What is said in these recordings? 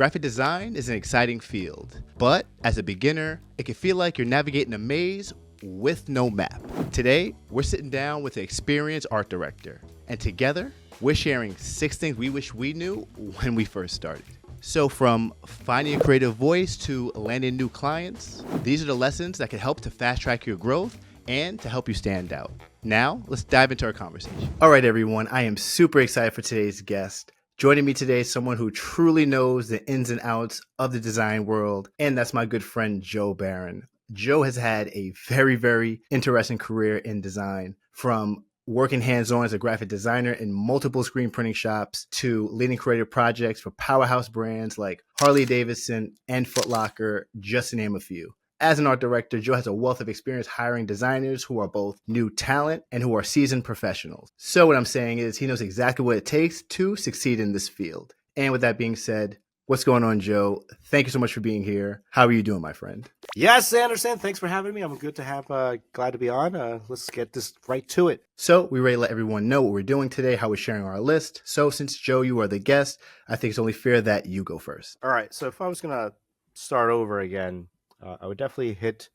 Graphic design is an exciting field, but as a beginner, it can feel like you're navigating a maze with no map. Today, we're sitting down with an experienced art director, and together, we're sharing 6 things we wish we knew when we first started. So from finding a creative voice to landing new clients, these are the lessons that can help to fast track your growth and to help you stand out. Now, let's dive into our conversation. All right, everyone, I am super excited for today's guest. Joining me today is someone who truly knows the ins and outs of the design world, and that's my good friend, Joe Barron. Joe has had a very, very interesting career in design, from working hands-on as a graphic designer in multiple screen printing shops to leading creative projects for powerhouse brands like Harley Davidson and Foot Locker, just to name a few. As an art director, Joe has a wealth of experience hiring designers who are both new talent and who are seasoned professionals. So what I'm saying is he knows exactly what it takes to succeed in this field. And with that being said, what's going on, Joe? Thank you so much for being here. How are you doing, my friend? Yes, Anderson. Thanks for having me. I'm good to have. Glad to be on. Let's get this right to it. So we ready to let everyone know what we're doing today, how we're sharing our list. So since, Joe, you are the guest, I think it's only fair that you go first. All right. So if I was going to start over again, I would definitely hit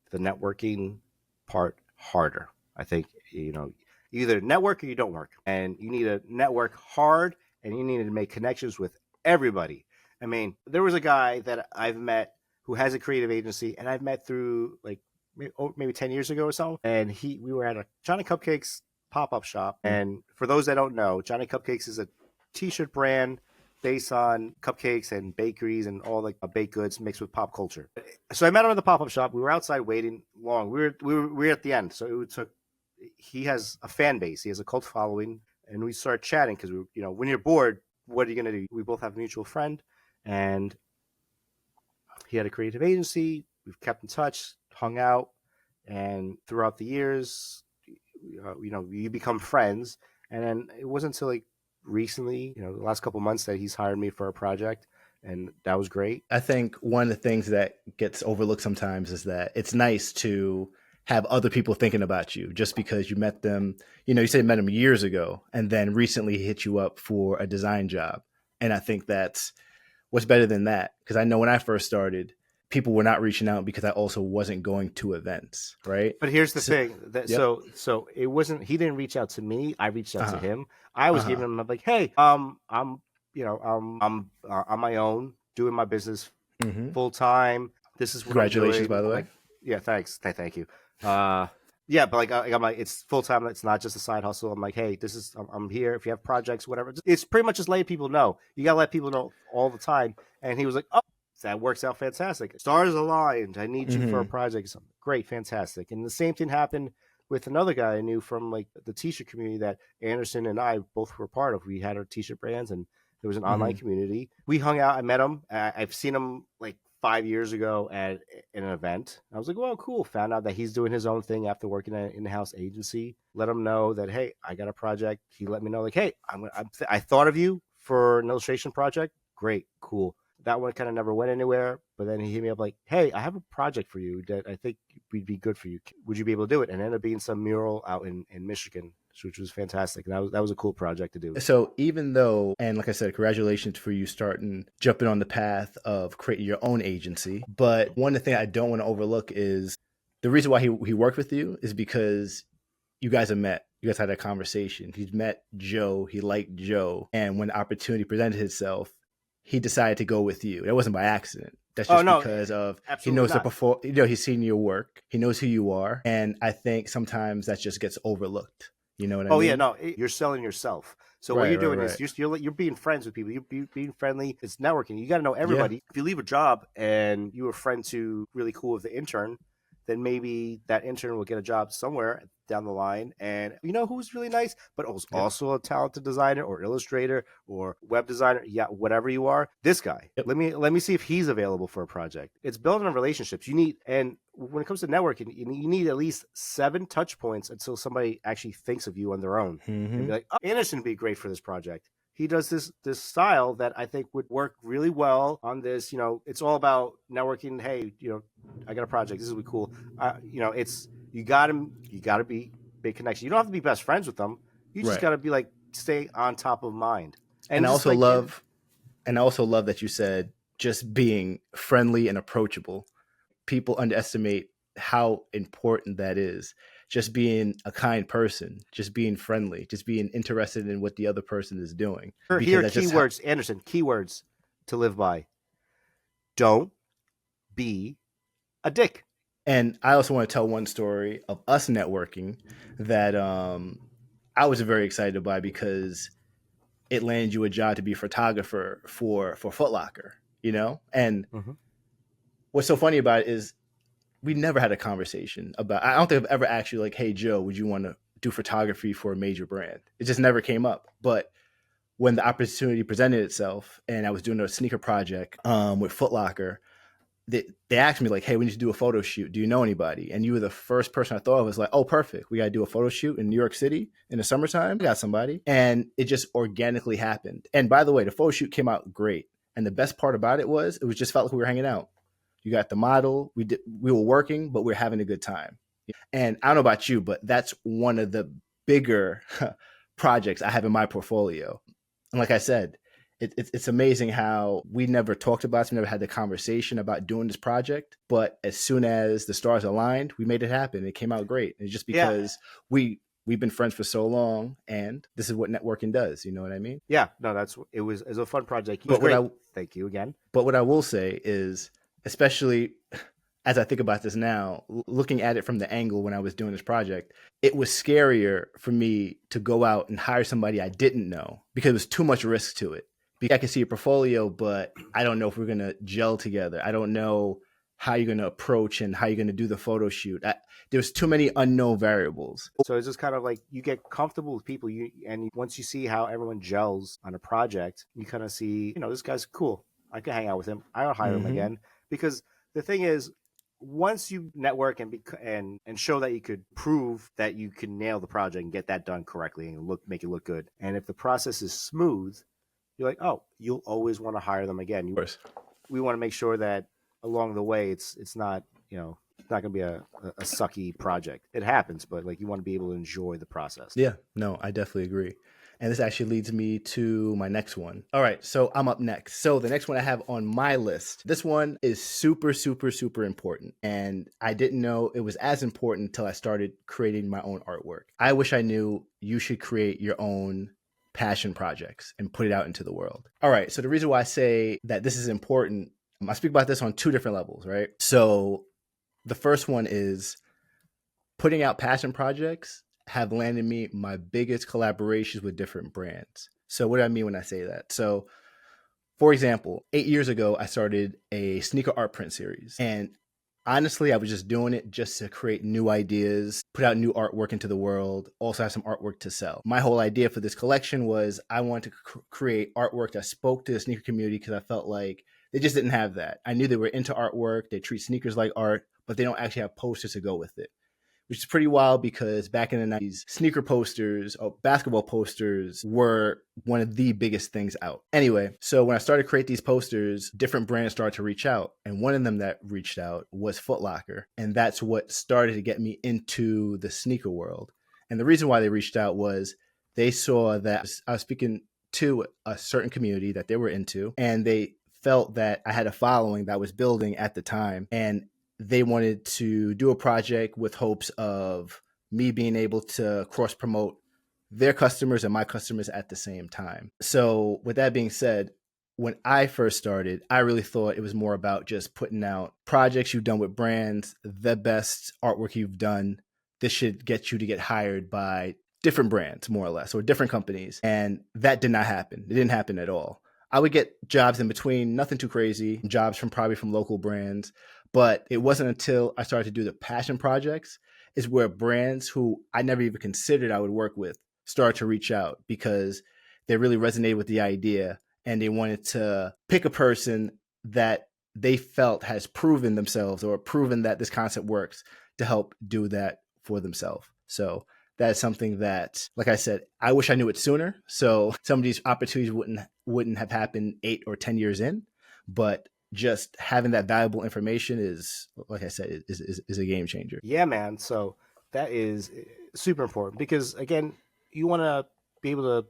the networking part harder. I think, you either network or you don't work. And you need to network hard, and you need to make connections with everybody. I mean, there was a guy that I've met who has a creative agency, and I've met through like maybe 10 years ago or so. And we were at a Johnny Cupcakes pop-up shop. And for those that don't know, Johnny Cupcakes is a t-shirt brand based on cupcakes and bakeries and all like baked goods mixed with pop culture. So I met him at the pop-up shop. We were outside waiting long. We were at the end. So he has a fan base. He has a cult following. And we started chatting because when you're bored, what are you going to do? We both have a mutual friend, and he had a creative agency. We've kept in touch, hung out, and throughout the years, you become friends. And then it wasn't until like recently, the last couple of months, that he's hired me for a project, and that was great. I think one of the things that gets overlooked sometimes is that it's nice to have other people thinking about you just because you met them. You said you met them years ago, and then recently he hit you up for a design job. And I think that's what's better than that, because I know when I first started, people were not reaching out because I also wasn't going to events, right? But here's the thing. So it wasn't, he didn't reach out to me. I reached out to him. I was giving him like, hey, I'm on my own, doing my business full time. This is what Congratulations, by the way. Like, yeah, thanks. Thank you. Yeah, but like I'm like, it's full time. It's not just a side hustle. I'm like, hey, I'm here. If you have projects, whatever, it's pretty much just letting people know. You gotta let people know all the time. And he was like, oh, that works out fantastic. Stars aligned. I need you for a project. Great, fantastic. And the same thing happened with another guy I knew from like the t-shirt community that Anderson and I both were part of. We had our t-shirt brands, and there was an online community. We hung out. I met him. I've seen him like 5 years ago at an event. I was like, well, cool. Found out that he's doing his own thing after working at an in-house agency. Let him know that, hey, I got a project. He let me know like, hey, I thought of you for an illustration project. Great, cool. That one kind of never went anywhere, but then he hit me up like, hey, I have a project for you that I think would be good for you. Would you be able to do it? And it ended up being some mural out in Michigan, which was fantastic. And that was a cool project to do. So even though, and like I said, congratulations for you jumping on the path of creating your own agency. But one of the things I don't want to overlook is the reason why he worked with you is because you guys have met. You guys had a conversation. He's met Joe. He liked Joe. And when the opportunity presented itself, he decided to go with you. That wasn't by accident. That's just because of he knows he's seen your work. He knows who you are. And I think sometimes that just gets overlooked. You know what I mean? Oh, yeah, no, you're selling yourself. So what you're doing is you're being friends with people. You're being friendly. It's networking. You got to know everybody. Yeah. If you leave a job and you were friends who really cool with the intern, then maybe that intern will get a job somewhere down the line. And who's really nice, but also a talented designer or illustrator or web designer. Yeah, whatever you are, this guy. Yep. Let me see if he's available for a project. It's building on relationships. And when it comes to networking, you need at least 7 touch points until somebody actually thinks of you on their own. And be like, oh, Anderson would be great for this project. He does this style that I think would work really well on this. It's all about networking. Hey, I got a project. This will be cool. It's you got to be big connection. You don't have to be best friends with them. You just got to be like stay on top of mind. And I also love And I also love that you said just being friendly and approachable. People underestimate how important that is. Just being a kind person, just being friendly, just being interested in what the other person is doing. Here Because are that's just how. keywords, Anderson, keywords to live by. Don't be a dick. And I also want to tell one story of us networking that I was very excited by because it landed you a job to be a photographer for Foot Locker, you know? And Mm-hmm. what's so funny about it is we never had a conversation about. I don't think I've ever asked you like, "Hey Joe, would you want to do photography for a major brand?" It just never came up. But when the opportunity presented itself, and I was doing a sneaker project with Foot Locker, they asked me like, "Hey, we need to do a photo shoot. Do you know anybody?" And you were the first person I thought of. Was like, "Oh, perfect. We got to do a photo shoot in New York City in the summertime. We got somebody." And it just organically happened. And by the way, the photo shoot came out great. And the best part about it was just felt like we were hanging out. You got the model. We were working, but we were having a good time. And I don't know about you, but that's one of the bigger projects I have in my portfolio. And like I said, it's amazing how we never talked about it. We never had the conversation about doing this project. But as soon as the stars aligned, we made it happen. It came out great. And it's just Yeah, because we've been friends for so long, and this is what networking does. You know what I mean? yeah. No, it was a fun project. It was But what great. I Thank you again. but what I will say is, especially as I think about this now, looking at it from the angle when I was doing this project, it was scarier for me to go out and hire somebody I didn't know because it was too much risk to it. Because I can see your portfolio, but I don't know if we're going to gel together. I don't know how you're going to approach and how you're going to do the photo shoot. There's too many unknown variables. So it's just kind of like you get comfortable with people, once you see how everyone gels on a project, you kind of see, this guy's cool. I can hang out with him. I'll hire him Mm-hmm. again. Because the thing is, once you network and show that you could prove that you can nail the project and get that done correctly and make it look good, and if the process is smooth, you're like, oh, you'll always want to hire them again. Of course. We want to make sure that along the way, it's not, it's not going to be a sucky project. It happens, but like you want to be able to enjoy the process. Yeah, no, I definitely agree. And this actually leads me to my next one. All right, so I'm up next. So the next one I have on my list, this one is super, super, super important. And I didn't know it was as important until I started creating my own artwork. I wish I knew you should create your own passion projects and put it out into the world. All right, so the reason why I say that this is important, I speak about this on two different levels, right? So the first one is putting out passion projects have landed me my biggest collaborations with different brands. So what do I mean when I say that? So for example, 8 years ago, I started a sneaker art print series. And honestly, I was just doing it just to create new ideas, put out new artwork into the world, also have some artwork to sell. My whole idea for this collection was I wanted to create artwork that spoke to the sneaker community because I felt like they just didn't have that. I knew they were into artwork, they treat sneakers like art, but they don't actually have posters to go with it, which is pretty wild because back in the 90s, sneaker posters or basketball posters were one of the biggest things out. Anyway, so when I started to create these posters, different brands started to reach out. And one of them that reached out was Foot Locker. And that's what started to get me into the sneaker world. And the reason why they reached out was they saw that I was speaking to a certain community that they were into, and they felt that I had a following that was building at the time. And they wanted to do a project with hopes of me being able to cross promote their customers and my customers at the same time. So, with that being said, when I first started, I really thought it was more about just putting out projects you've done with brands, the best artwork you've done. This should get you to get hired by different brands, more or less, or different companies. And that did not happen. It didn't happen at all. I would get jobs in between, nothing too crazy, jobs from probably from local brands. But it wasn't until I started to do the passion projects is where brands who I never even considered I would work with started to reach out because they really resonated with the idea and they wanted to pick a person that they felt has proven themselves or proven that this concept works to help do that for themselves. So that is something that, like I said, I wish I knew it sooner. So some of these opportunities wouldn't have happened 8 or 10 years in, but just having that valuable information is, like I said, is a game changer. Yeah, man. So that is super important because again, you want to be able to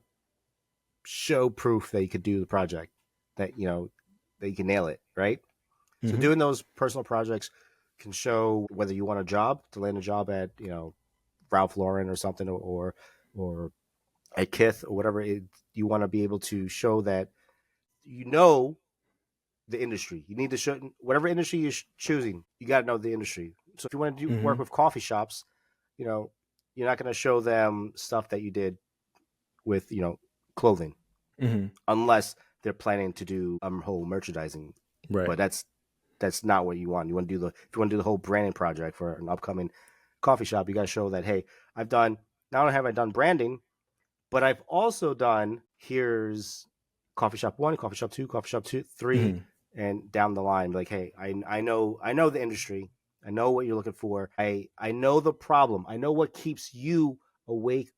show proof that you could do the project. that that you can nail it, right? So Mm-hmm. doing those personal projects can show whether you want a job to land a job at Ralph Lauren or something, or at Kith or whatever. You want to be able to show that you know the industry. You need to show whatever industry you're choosing. You got to know the industry. So if you want to work Mm-hmm. with coffee shops, you know, you're not going to show them stuff that you did with clothing, Mm-hmm. unless they're planning to do whole merchandising. Right. But that's not what you want. You want to do if you want to do the whole branding project for an upcoming coffee shop, you got to show that, hey, I've done, not only have I done branding, but I've also done, here's coffee shop 1, coffee shop 2, coffee shop 2, 3, Mm-hmm. and down the line. Like, hey, I know the industry. I know what you're looking for. I know the problem. I know what keeps you awake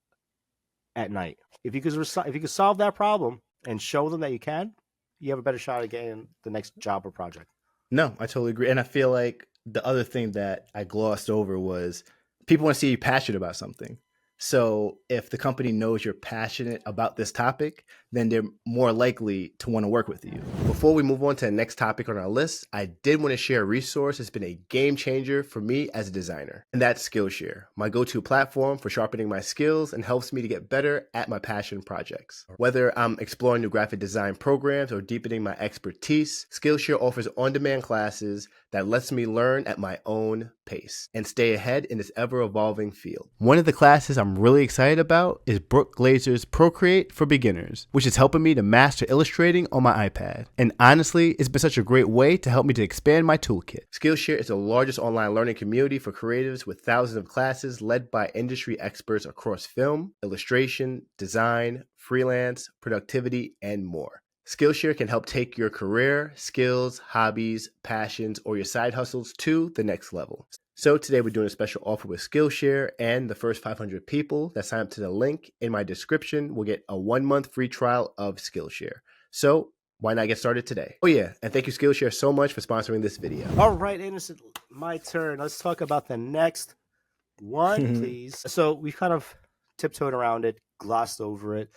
at night. If you could solve that problem and show them that you can, you have a better shot at getting the next job or project. No, I totally agree. And I feel like the other thing that I glossed over was people want to see you passionate about something. So if the company knows you're passionate about this topic, then they're more likely to want to work with you. Before we move on to the next topic on our list, I did want to share a resource that's been a game changer for me as a designer, and that's Skillshare, my go-to platform for sharpening my skills and helps me to get better at my passion projects. Whether I'm exploring new graphic design programs or deepening my expertise, Skillshare offers on-demand classes that lets me learn at my own pace and stay ahead in this ever-evolving field. One of the classes I'm really excited about is Brooke Glazer's Procreate for Beginners, which is helping me to master illustrating on my iPad. And honestly, it's been such a great way to help me to expand my toolkit. Skillshare is the largest online learning community for creatives with thousands of classes led by industry experts across film, illustration, design, freelance, productivity, and more. Skillshare can help take your career, skills, hobbies, passions, or your side hustles to the next level. So today we're doing a special offer with Skillshare, and the first 500 people that sign up to the link in my description will get a 1-month free trial of Skillshare. So why not get started today? Oh yeah, and thank you Skillshare so much for sponsoring this video. All right, Anderson, my turn. Let's talk about the next one, please. So we kind of tiptoed around it, glossed over it,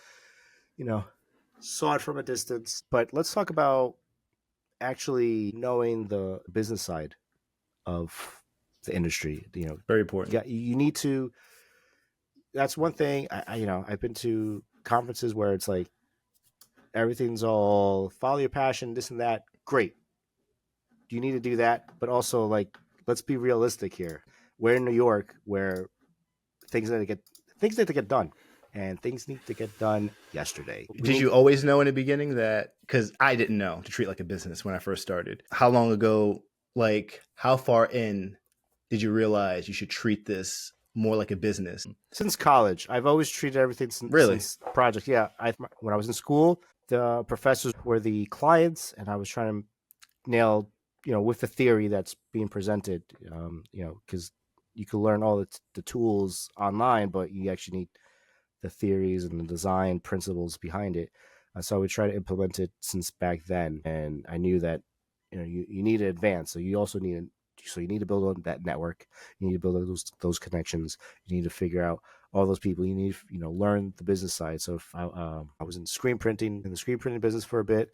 saw it from a distance. But let's talk about actually knowing the business side of the industry. Very important. You need to. That's one thing. I've been to conferences where it's like everything's all follow your passion, this and that. Great. You need to do that, but also, like, let's be realistic here. We're in New York, where things need to get done, and things need to get done yesterday. Did you always know in the beginning that, because I didn't know to treat like a business when I first started. How long ago, like how far in did you realize you should treat this more like a business? Since college, I've always treated everything since project. Yeah, when I was in school, the professors were the clients, and I was trying to nail, with the theory that's being presented, because you can learn all the tools online, but you actually need the theories and the design principles behind it. So I would try to implement it since back then, and I knew that you need to advance. So you also need you need to build on that network. You need to build those connections. You need to figure out all those people. You need learn the business side. So if I was in the screen printing business for a bit,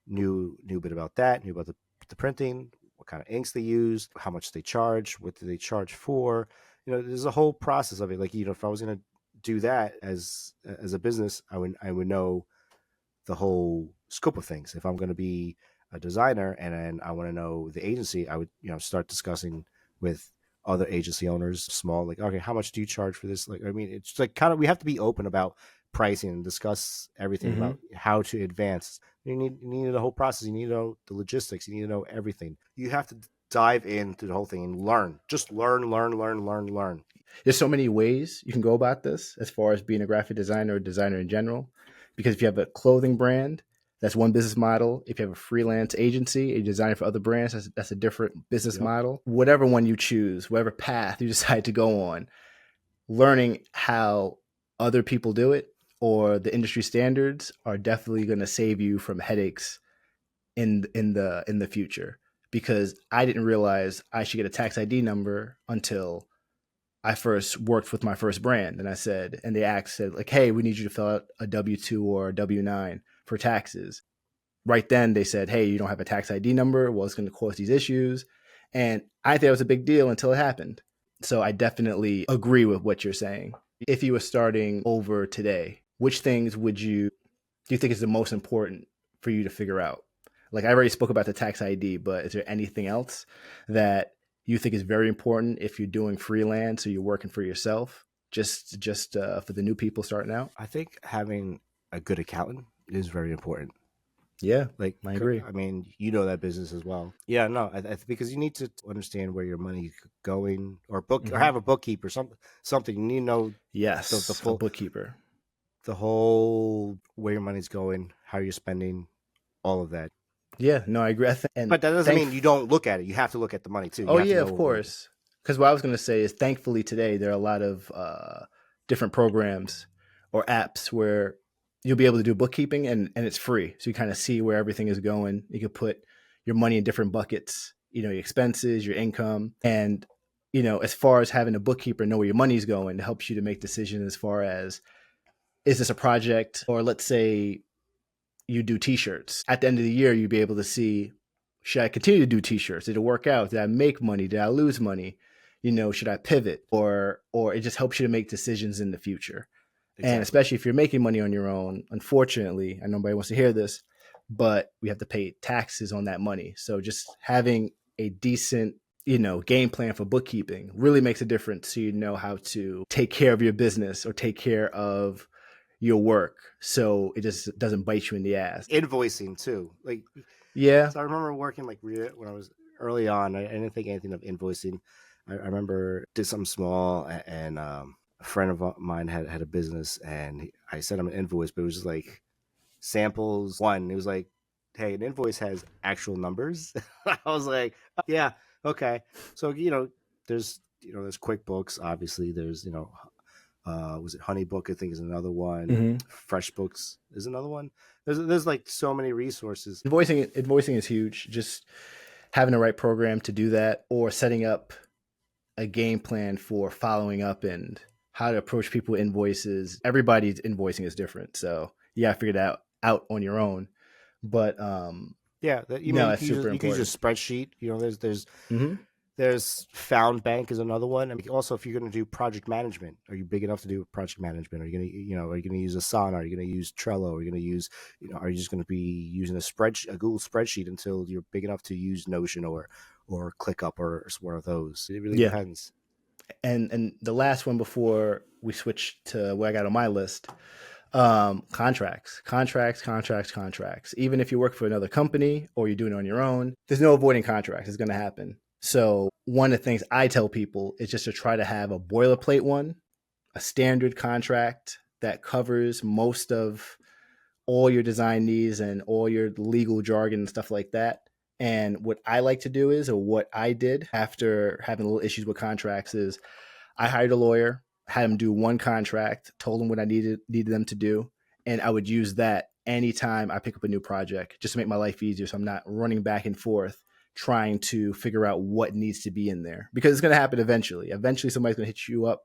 knew a bit about that, knew about the printing, what kind of inks they use, how much they charge, what do they charge for. There's a whole process of it. Like, if I was going to do that as a business, I would know the whole scope of things. If I'm going to be a designer and then I want to know the agency, I would start discussing with other agency owners, small, like, okay, how much do you charge for this? Like, I mean, it's like kind of, we have to be open about pricing and discuss everything about how to advance. You need the whole process. You need to know the logistics. You need to know everything. You have to dive into the whole thing and learn. Just learn. There's so many ways you can go about this as far as being a graphic designer or designer in general. Because if you have a clothing brand, that's one business model. If you have a freelance agency, a designer for other brands, that's a different business model. Whatever one you choose, whatever path you decide to go on, learning how other people do it or the industry standards are definitely going to save you from headaches in the future. Because I didn't realize I should get a tax ID number until I first worked with my first brand, and they said like, hey, we need you to fill out a W-2 or a W-9 for taxes. right then they said, hey, you don't have a tax ID number. Well, it's going to cause these issues. And I think it was a big deal until it happened. So I definitely agree with what you're saying. If you were starting over today, which things do you think is the most important for you to figure out? Like I already spoke about the tax ID, but is there anything else that you think is very important if you're doing freelance or you're working for yourself? Just for the new people starting out. I think having a good accountant is very important. Yeah, Like, I agree. I mean, you know that business as well. Yeah, no, because you need to understand where your money's going, or have a bookkeeper, something. You need to know the Yes, a full, bookkeeper. the whole where your money's going, how you're spending, all of that. Yeah, no, I agree. But that doesn't mean you don't look at it. You have to look at the money too. You Oh have to yeah, know of course. Because what I was going to say is, thankfully today there are a lot of different programs or apps where you'll be able to do bookkeeping, and it's free. So you kind of see where everything is going. You can put your money in different buckets. You know, your expenses, your income, and as far as having a bookkeeper know where your money's going, it helps you to make decisions as far as, is this a project, or let's say you do t-shirts. At the end of the year, you'd be able to see, should I continue to do t-shirts? Did it work out? Did I make money? Did I lose money? Should I pivot? Or it just helps you to make decisions in the future. Exactly. And especially if you're making money on your own, unfortunately, I know nobody wants to hear this, but we have to pay taxes on that money. So just having a decent, game plan for bookkeeping really makes a difference. So you know how to take care of your business or take care of your work, so it just doesn't bite you in the ass. Invoicing too, yeah. So I remember working when I was early on. I didn't think anything of invoicing. I remember did something small, and a friend of mine had a business, and I sent him an invoice, but it was just like samples one. It was like, hey, an invoice has actual numbers. I was like, oh, yeah, okay. So there's QuickBooks, obviously. There's was it HoneyBook? I think is another one. FreshBooks is another one. There's like so many resources. Invoicing is huge. Just having the right program to do that, or setting up a game plan for following up and how to approach people with invoices. Everybody's invoicing is different, so you got to figure that out on your own. But yeah, you can use a spreadsheet. There's Found Bank is another one. I mean, also, if you're going to do project management, are you big enough to do project management? Are you going to, are you going to use Asana? Are you going to use Trello? Are you going to use, are you just going to be using a Google spreadsheet until you're big enough to use Notion or ClickUp or one of those? It really depends. And the last one before we switch to what I got on my list, contracts. Even if you work for another company or you're doing it on your own, there's no avoiding contracts. It's going to happen. So one of the things I tell people is just to try to have a boilerplate one, a standard contract that covers most of all your design needs and all your legal jargon and stuff like that. And what I like to do is, or what I did after having little issues with contracts, is I hired a lawyer, had him do one contract, told him what I needed them to do, and I would use that anytime I pick up a new project, just to make my life easier, so I'm not running back and forth trying to figure out what needs to be in there, because it's going to happen eventually. Eventually, somebody's going to hit you up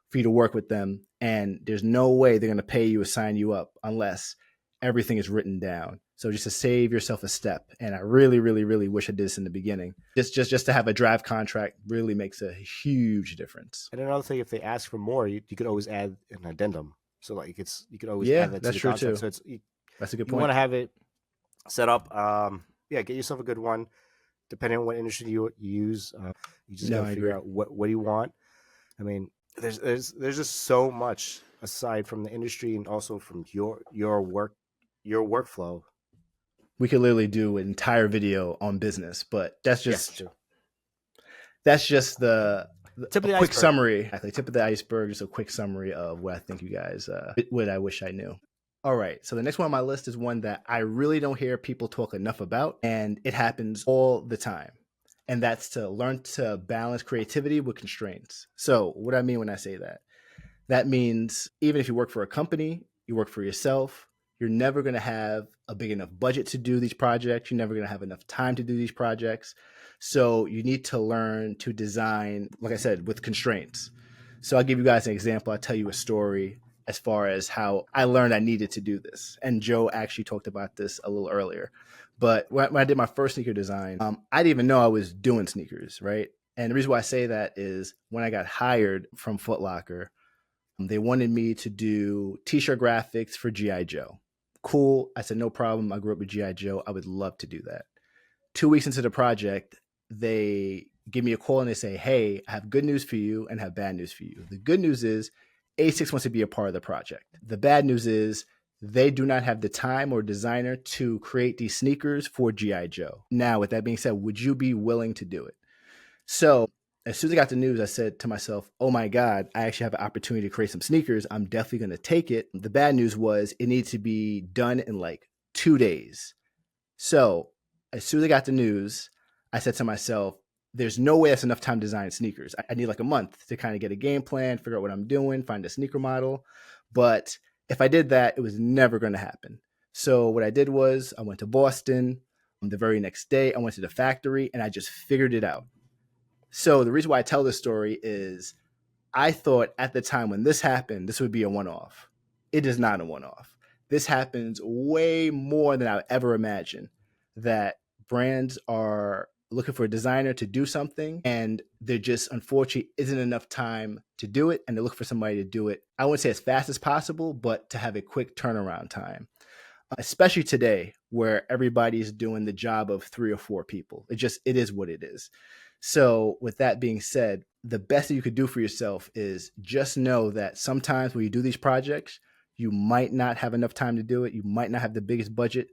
for you to work with them, and there's no way they're going to pay you or sign you up unless everything is written down. So just to save yourself a step, and I really, really, really wish I did this in the beginning. Just to have a draft contract really makes a huge difference. And another thing, if they ask for more, you could always add an addendum. So like you could always add that to the contract. Too. So that's a good point. You want to have it set up. Get yourself a good one. Depending on what industry you use, you just gotta figure out what do you want. I mean, there's just so much aside from the industry and also from your workflow. We could literally do an entire video on business, but that's just the tip of the quick iceberg. Summary. Exactly, tip of the iceberg. Just a quick summary of what I think you guys, what I wish I knew. All right, so the next one on my list is one that I really don't hear people talk enough about, and it happens all the time. And that's to learn to balance creativity with constraints. So what do I mean when I say that? That means even if you work for a company, you work for yourself, you're never going to have a big enough budget to do these projects. You're never going to have enough time to do these projects. So you need to learn to design, like I said, with constraints. So I'll give you guys an example. I'll tell you a story. as far as how I learned I needed to do this. And Joe actually talked about this a little earlier. But when I did my first sneaker design, I didn't even know I was doing sneakers, right? And the reason why I say that is when I got hired from Foot Locker, they wanted me to do t-shirt graphics for G.I. Joe. Cool. I said, no problem. I grew up with G.I. Joe. I would love to do that. 2 weeks into the project, they give me a call and they say, hey, I have good news for you and have bad news for you. The good news is A6 wants to be a part of the project. The bad news is they do not have the time or designer to create these sneakers for G.I. Joe. Now, with that being said, would you be willing to do it? So as soon as I got the news, I said to myself, oh my God, I actually have an opportunity to create some sneakers. I'm definitely going to take it. The bad news was it needs to be done in like 2 days. So as soon as I got the news, I said to myself, there's no way that's enough time to design sneakers. I need like a month to kind of get a game plan, figure out what I'm doing, find a sneaker model. But if I did that, it was never going to happen. So what I did was I went to Boston. The very next day, I went to the factory and I just figured it out. So the reason why I tell this story is I thought at the time when this happened, this would be a one-off. It is not a one-off. This happens way more than I would ever imagine, that brands are looking for a designer to do something and there just unfortunately isn't enough time to do it, and they look for somebody to do it. I wouldn't say as fast as possible, but to have a quick turnaround time, especially today where everybody's doing the job of 3 or 4 people. It is what it is. So with that being said, the best that you could do for yourself is just know that sometimes when you do these projects, you might not have enough time to do it. You might not have the biggest budget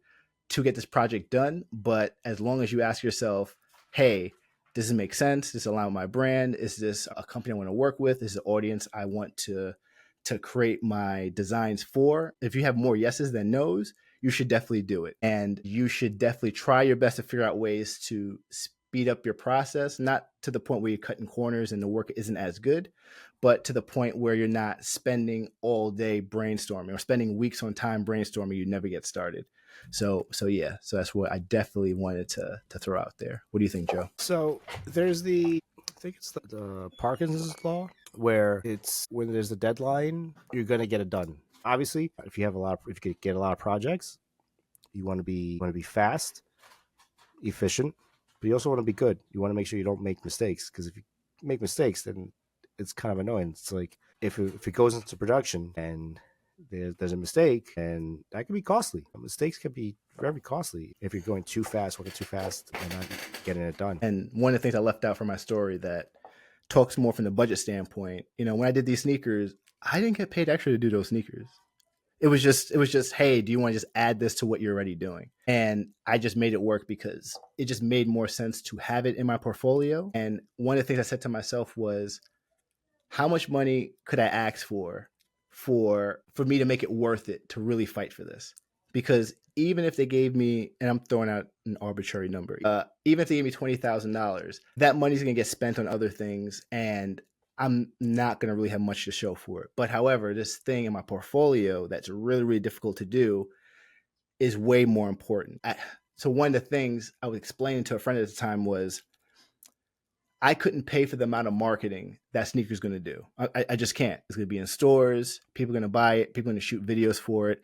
to get this project done. But as long as you ask yourself, hey, does this make sense? Does this align with my brand? Is this a company I want to work with? Is this an audience I want to create my designs for? If you have more yeses than nos, you should definitely do it. And you should definitely try your best to figure out ways to speed up your process, not to the point where you're cutting corners and the work isn't as good, but to the point where you're not spending all day brainstorming or spending weeks on time brainstorming, you never get started. So yeah, so that's what I definitely wanted to throw out there. What do you think, Joe? So there's I think it's the Parkinson's law, where it's when there's a deadline, you're gonna get it done. Obviously, if you get a lot of projects, you want to be fast, efficient, but you also want to be good. You want to make sure you don't make mistakes, because if you make mistakes, then it's kind of annoying. It's like if it goes into production and there's a mistake, and that can be costly. Mistakes can be very costly if you're going too fast, working too fast, and not getting it done. And one of the things I left out from my story that talks more from the budget standpoint, when I did these sneakers, I didn't get paid extra to do those sneakers. It was just, hey, do you want to just add this to what you're already doing? And I just made it work because it just made more sense to have it in my portfolio. And one of the things I said to myself was, how much money could I ask for me to make it worth it to really fight for this? Because even if they gave me, and I'm throwing out an arbitrary number, even if they gave me $20,000, that money's going to get spent on other things, and I'm not going to really have much to show for it. But however, this thing in my portfolio that's really, really difficult to do is way more important. So one of the things I was explaining to a friend at the time was, I couldn't pay for the amount of marketing that sneaker's going to do. I just can't. It's going to be in stores. People are going to buy it. People are going to shoot videos for it.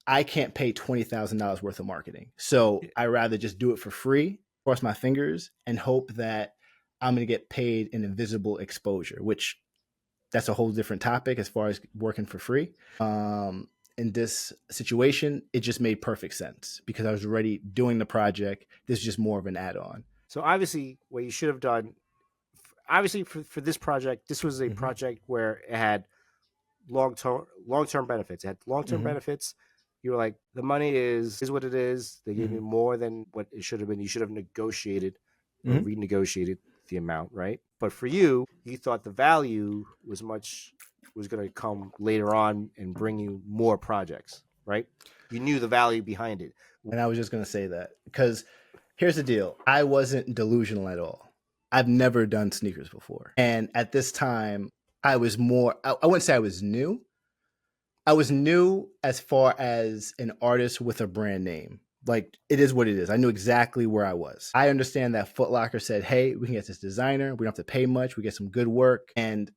I can't pay $20,000 worth of marketing. So I rather just do it for free, cross my fingers, and hope that I'm going to get paid in invisible exposure, which that's a whole different topic as far as working for free. In this situation, it just made perfect sense because I was already doing the project. This is just more of an add-on. So obviously, what you should have done, obviously for this project, this was a project where it had long-term benefits. It had long-term benefits. You were like, the money is what it is. They gave you more than what it should have been. You should have negotiated or renegotiated the amount, right? But for you, you thought the value was going to come later on and bring you more projects, right? You knew the value behind it. And I was just going to say that because here's the deal. I wasn't delusional at all. I've never done sneakers before. And at this time, I was more, I wouldn't say I was new. I was new as far as an artist with a brand name. Like, it is what it is. I knew exactly where I was. I understand that Foot Locker said, hey, we can get this designer. We don't have to pay much. We get some good work. And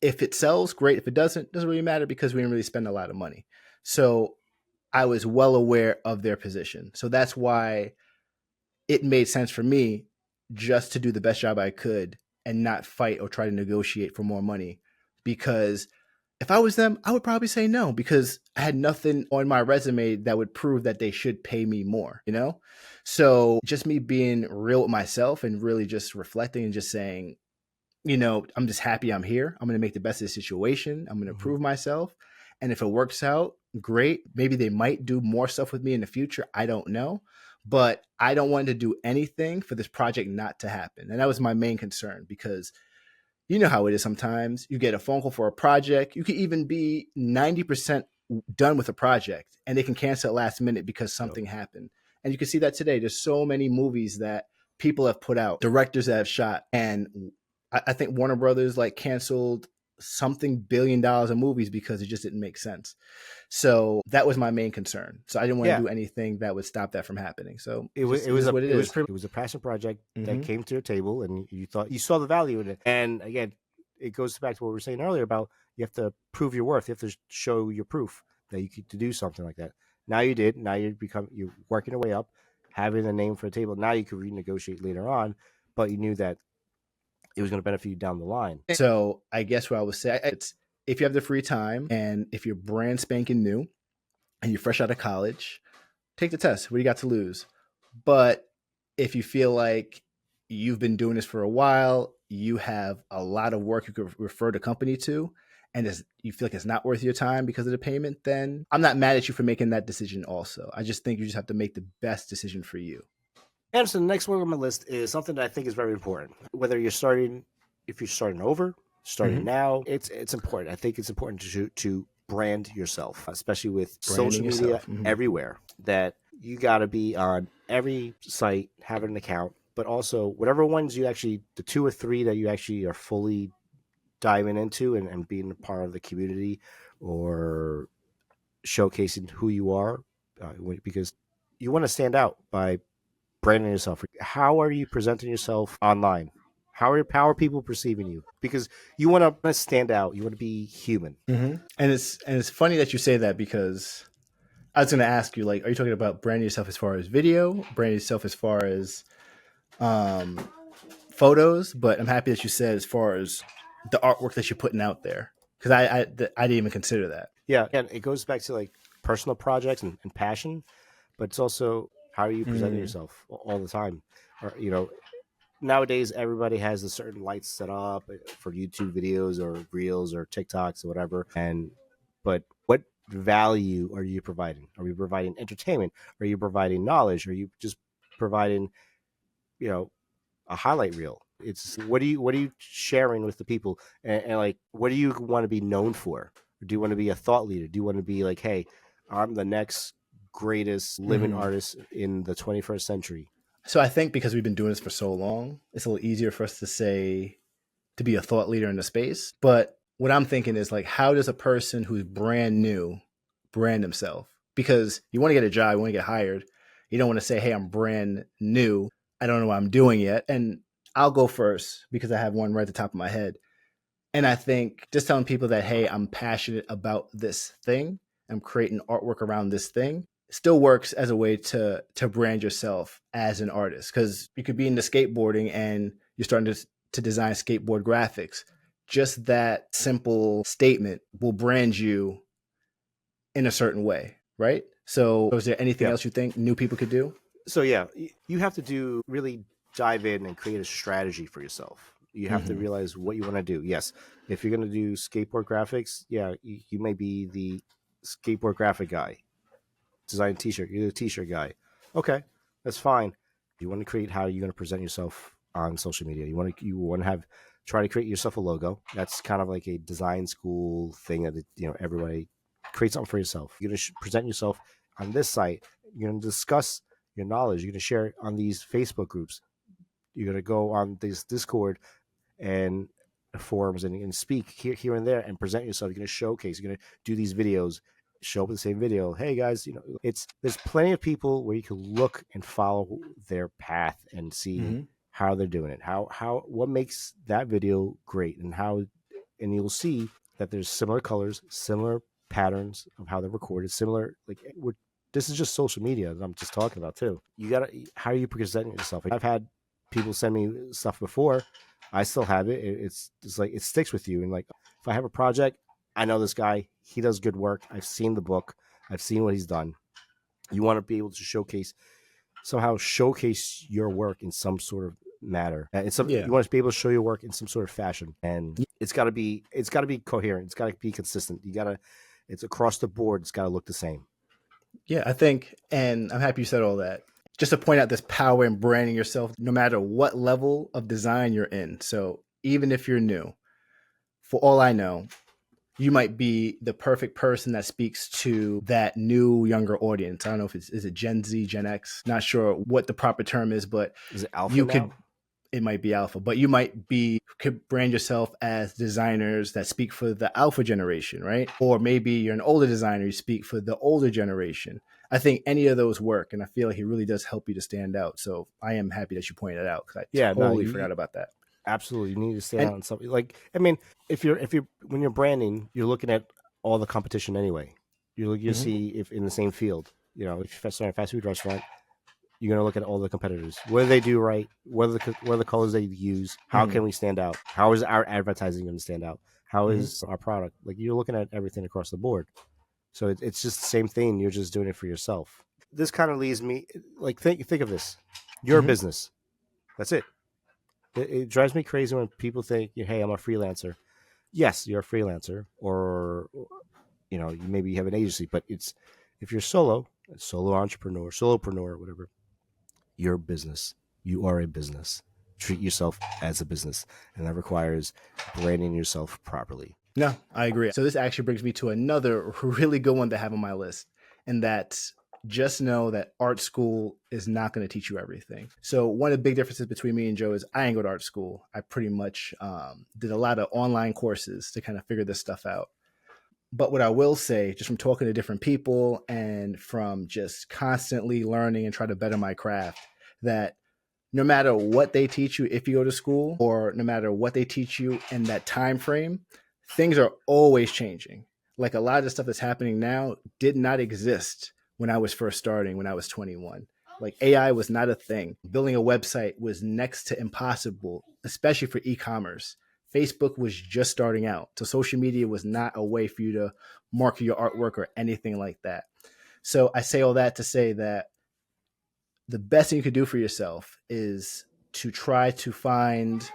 If it sells, great. If it doesn't really matter because we didn't really spend a lot of money. So I was well aware of their position. So that's why it made sense for me just to do the best job I could and not fight or try to negotiate for more money. Because if I was them, I would probably say no because I had nothing on my resume that would prove that they should pay me more, you know? So just me being real with myself and really just reflecting and just saying, I'm just happy I'm here. I'm going to make the best of the situation. I'm going to prove myself. And if it works out, great. Maybe they might do more stuff with me in the future. I don't know. But I don't want to do anything for this project not to happen. And that was my main concern because you know how it is sometimes. You get a phone call for a project. You could even be 90% done with a project and they can cancel at last minute because something happened. And you can see that today. There's so many movies that people have put out, directors that have shot. And I think Warner Brothers like canceled something $1 billion of movies because it just didn't make sense. So that was my main concern. So I didn't want to do anything that would stop that from happening. So it was a passion project that came to your table, and you thought you saw the value in it. And again, it goes back to what we were saying earlier about you have to prove your worth. You have to show your proof that you could to do something like that. Now you did. Now you're working your way up, having a name for a table. Now you could renegotiate later on, but you knew that it was going to benefit you down the line. So I guess what I would say, it's if you have the free time and if you're brand spanking new and you're fresh out of college, take the test. What do you got to lose? But if you feel like you've been doing this for a while, you have a lot of work you could refer the company to, and you feel like it's not worth your time because of the payment, then I'm not mad at you for making that decision also. I just think you just have to make the best decision for you. And so the next one on my list is something that I think is very important. Whether you're starting, if you're starting over, starting now, it's important. I think it's important to brand yourself, especially with social media everywhere, that you got to be on every site, have an account, but also whatever ones you actually, the 2 or 3 that you actually are fully diving into and being a part of the community or showcasing who you are, because you want to stand out by branding yourself. How are you presenting yourself online? How are people perceiving you? Because you want to stand out. You want to be human. And it's funny that you say that because I was going to ask you, like, are you talking about branding yourself as far as video, branding yourself as far as photos? But I'm happy that you said as far as the artwork that you're putting out there, because I didn't even consider that. Yeah, and it goes back to like personal projects and passion, but it's also how are you presenting yourself all the time? Or nowadays everybody has a certain lights set up for YouTube videos or reels or TikToks or whatever. But what value are you providing? Are we providing entertainment? Are you providing knowledge? Are you just providing, a highlight reel? It's what are you sharing with the people? And like, what do you want to be known for? Or do you want to be a thought leader? Do you want to be like, hey, I'm the next greatest living artist in the 21st century? So I think because we've been doing this for so long, it's a little easier for us to be a thought leader in the space. But what I'm thinking is like, how does a person who's brand new brand himself? Because you want to get a job, you want to get hired. You don't want to say, hey, I'm brand new. I don't know what I'm doing yet. And I'll go first because I have one right at the top of my head. And I think just telling people that, hey, I'm passionate about this thing. I'm creating artwork around this thing still works as a way to brand yourself as an artist. Because you could be into skateboarding and you're starting to design skateboard graphics. Just that simple statement will brand you in a certain way, right? So is there anything else you think new people could do? So yeah, you have to really dive in and create a strategy for yourself. You have to realize what you want to do. Yes, if you're going to do skateboard graphics, you may be the skateboard graphic guy. Design t-shirt, you're the t-shirt guy. Okay, that's fine. You want to create how you're going to present yourself on social media. You want to try to create yourself a logo. That's kind of like a design school thing that everybody create something for yourself. You're going to present yourself on this site. You're going to discuss your knowledge. You're going to share it on these Facebook groups. You're going to go on this Discord and forums and speak here and there and present yourself. You're going to showcase. You're going to do these videos. Show up with the same video. Hey guys, there's plenty of people where you can look and follow their path and see how they're doing it. What makes that video great and how and you'll see that there's similar colors, similar patterns of how they're recorded, similar this is just social media that I'm just talking about too. You gotta, how are you presenting yourself? I've had people send me stuff before. I still have it. It's like it sticks with you. And like if I have a project, I know this guy. He does good work. I've seen the book. I've seen what he's done. You want to be able to somehow showcase your work in some sort of matter. You want to be able to show your work in some sort of fashion, and it's got to be coherent. It's got to be consistent. It's across the board. It's got to look the same. Yeah, I think, and I'm happy you said all that. Just to point out this power in branding yourself, no matter what level of design you're in. So even if you're new, for all I know, you might be the perfect person that speaks to that new younger audience. I don't know if is it Gen Z, Gen X, not sure what the proper term is, but is it alpha it might be alpha, but you could brand yourself as designers that speak for the alpha generation, right? Or maybe you're an older designer, you speak for the older generation. I think any of those work, and I feel like he really does help you to stand out. So I am happy that you pointed it out, because I totally forgot about that. Absolutely, you need to stand out on something. Like, I mean, if you're when you're branding, you're looking at all the competition anyway. You see if in the same field, if you're starting a fast food restaurant, you're going to look at all the competitors. What do they do right? What are the colors they use? How can we stand out? How is our advertising going to stand out? How is our product? Like, you're looking at everything across the board. So it's just the same thing. You're just doing it for yourself. This kind of leaves me, like, think of this. You're a business. That's it. It drives me crazy when people think, hey, I'm a freelancer. Yes, you're a freelancer, or maybe you have an agency, but if you're solo entrepreneur, solopreneur, whatever, you're a business. You are a business. Treat yourself as a business, and that requires branding yourself properly. No, I agree. So this actually brings me to another really good one to have on my list, and that's just know that art school is not going to teach you everything. So one of the big differences between me and Joe is I ain't go to art school. I pretty much did a lot of online courses to kind of figure this stuff out. But what I will say, just from talking to different people and from just constantly learning and trying to better my craft, that no matter what they teach you if you go to school, or no matter what they teach you in that time frame, things are always changing. Like a lot of the stuff that's happening now did not exist when I was first starting, when I was 21. Like AI was not a thing. Building a website was next to impossible, especially for e-commerce. Facebook was just starting out. So social media was not a way for you to market your artwork or anything like that. So I say all that to say that the best thing you could do for yourself is to try to find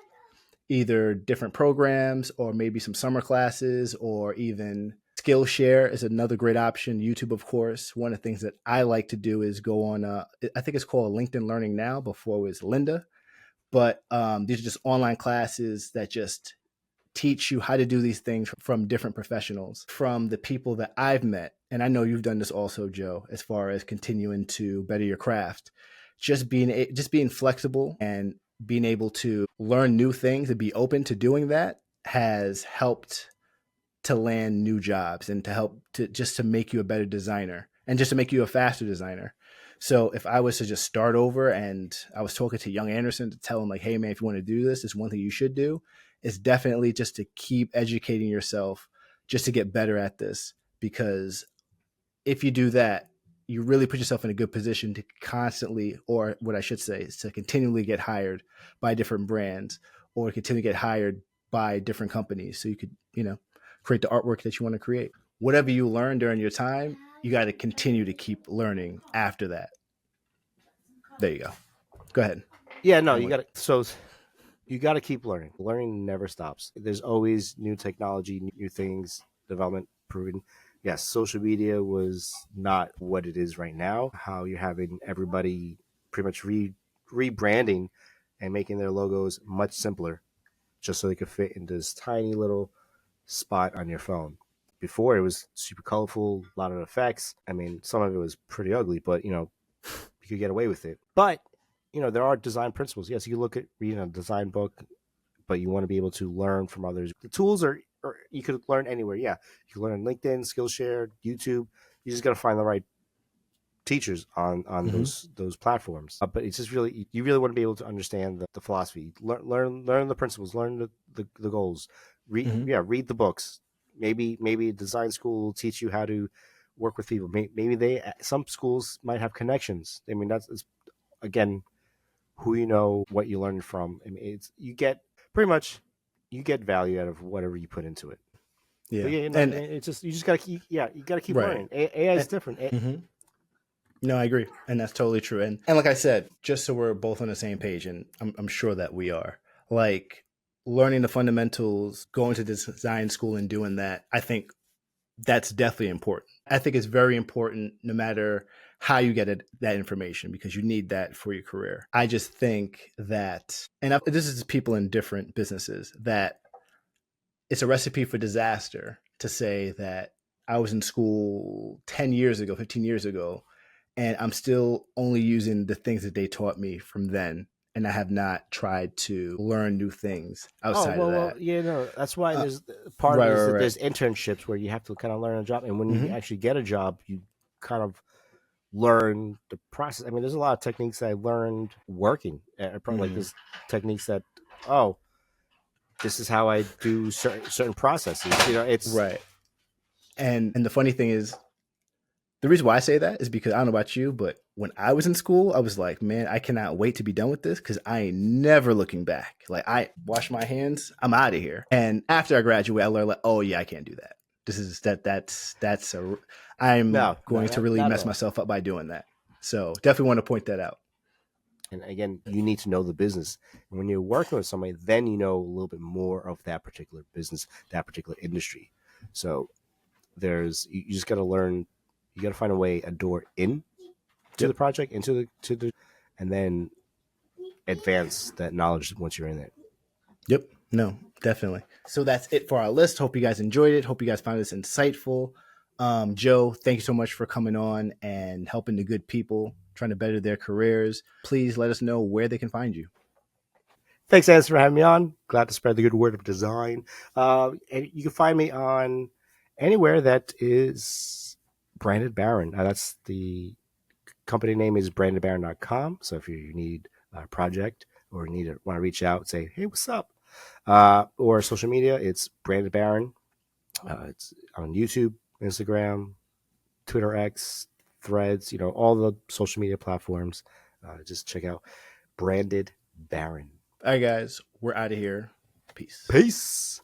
either different programs or maybe some summer classes, or even Skillshare is another great option. YouTube, of course. One of the things that I like to do is go on, I think it's called LinkedIn Learning now. Before it was Linda. But these are just online classes that just teach you how to do these things from different professionals, from the people that I've met. And I know you've done this also, Joe, as far as continuing to better your craft. Just being flexible and being able to learn new things and be open to doing that has helped to land new jobs and to help to make you a better designer and just to make you a faster designer. So if I was to just start over and I was talking to young Anderson to tell him like, hey man, if you want to do this, one thing you should do is definitely just to keep educating yourself just to get better at this. Because if you do that, you really put yourself in a good position to constantly, or what I should say is to continually get hired by different brands, or continue to get hired by different companies. So you could, create the artwork that you want to create. Whatever you learn during your time, you got to continue to keep learning after that. There you go. Go ahead. Yeah, no, you got to. So you got to keep learning. Learning never stops. There's always new technology, new things, development, proven. Yes, social media was not what it is right now. How you're having everybody pretty much rebranding and making their logos much simpler, just so they could fit into this tiny little spot on your phone. Before, it was super colorful, a lot of effects. I mean, some of it was pretty ugly, but you could get away with it. But there are design principles. Yes, you can look at reading a design book, but you want to be able to learn from others. The tools are, or you could learn anywhere. Yeah, you can learn on LinkedIn, Skillshare, YouTube. You just got to find the right teachers on those platforms. But it's just you really want to be able to understand the philosophy, learn the principles, learn the goals, Mhm. read the books. Maybe design school will teach you how to work with people. Maybe some schools might have connections. I mean, it's, again, who you know, what you learn from. I mean, it's you get pretty much you get value out of whatever you put into it. But Yeah. yeah, And it's just you just gotta keep you gotta keep right. learning. AI is And, different. mhm. No, I agree, and that's totally true. And like I said, just so we're both on the same page, and I'm sure that we are, like learning the fundamentals, going to design school, and doing that. I think that's definitely important. I think it's very important, no matter how you get that information, because you need that for your career. I just think that, and this is people in different businesses, that it's a recipe for disaster to say that I was in school 10 years ago, 15 years ago, and I'm still only using the things that they taught me from then. And I have not tried to learn new things Oh outside of well, that. yeah, no. That's why Uh, there's part of right, it is right, that right. there's internships where you have to kind of learn a job, and when you Mm-hmm. actually get a job, you kind of learn the process. I mean, there's a lot of techniques that I learned working. Like Mm-hmm. there's techniques that, oh, this is how I do certain processes. It's Right. And the funny thing is, the reason why I say that is because I don't know about you, but when I was in school, I was like, man, I cannot wait to be done with this because I ain't never looking back. Like, I wash my hands, I'm out of here. And after I graduate, I learned like, oh yeah, I can't do that. This is that's a I'm no, no, going to really not at mess all. myself up by doing that. So definitely want to point that out. And again, you need to know the business. And when you're working with somebody, then you know a little bit more of that particular business, that particular industry. So you just got to learn. You got to find a door in to the Yep. project, and then advance that knowledge once you're in it. Yep. No, definitely. So that's it for our list. Hope you guys enjoyed it. Hope you guys found this insightful. Joe, thank you so much for coming on and helping the good people trying to better their careers. Please let us know where they can find you. Thanks, Anson, for having me on. Glad to spread the good word of design. And you can find me on anywhere that is branded Baron. That's the company name is brandedbaron.com. So if you need a project or want to reach out, say, hey, what's up? Or social media, it's branded Baron. It's on YouTube, Instagram, Twitter X, Threads, all the social media platforms. Just check out Branded Baron. All right, guys, we're out of here. Peace. Peace.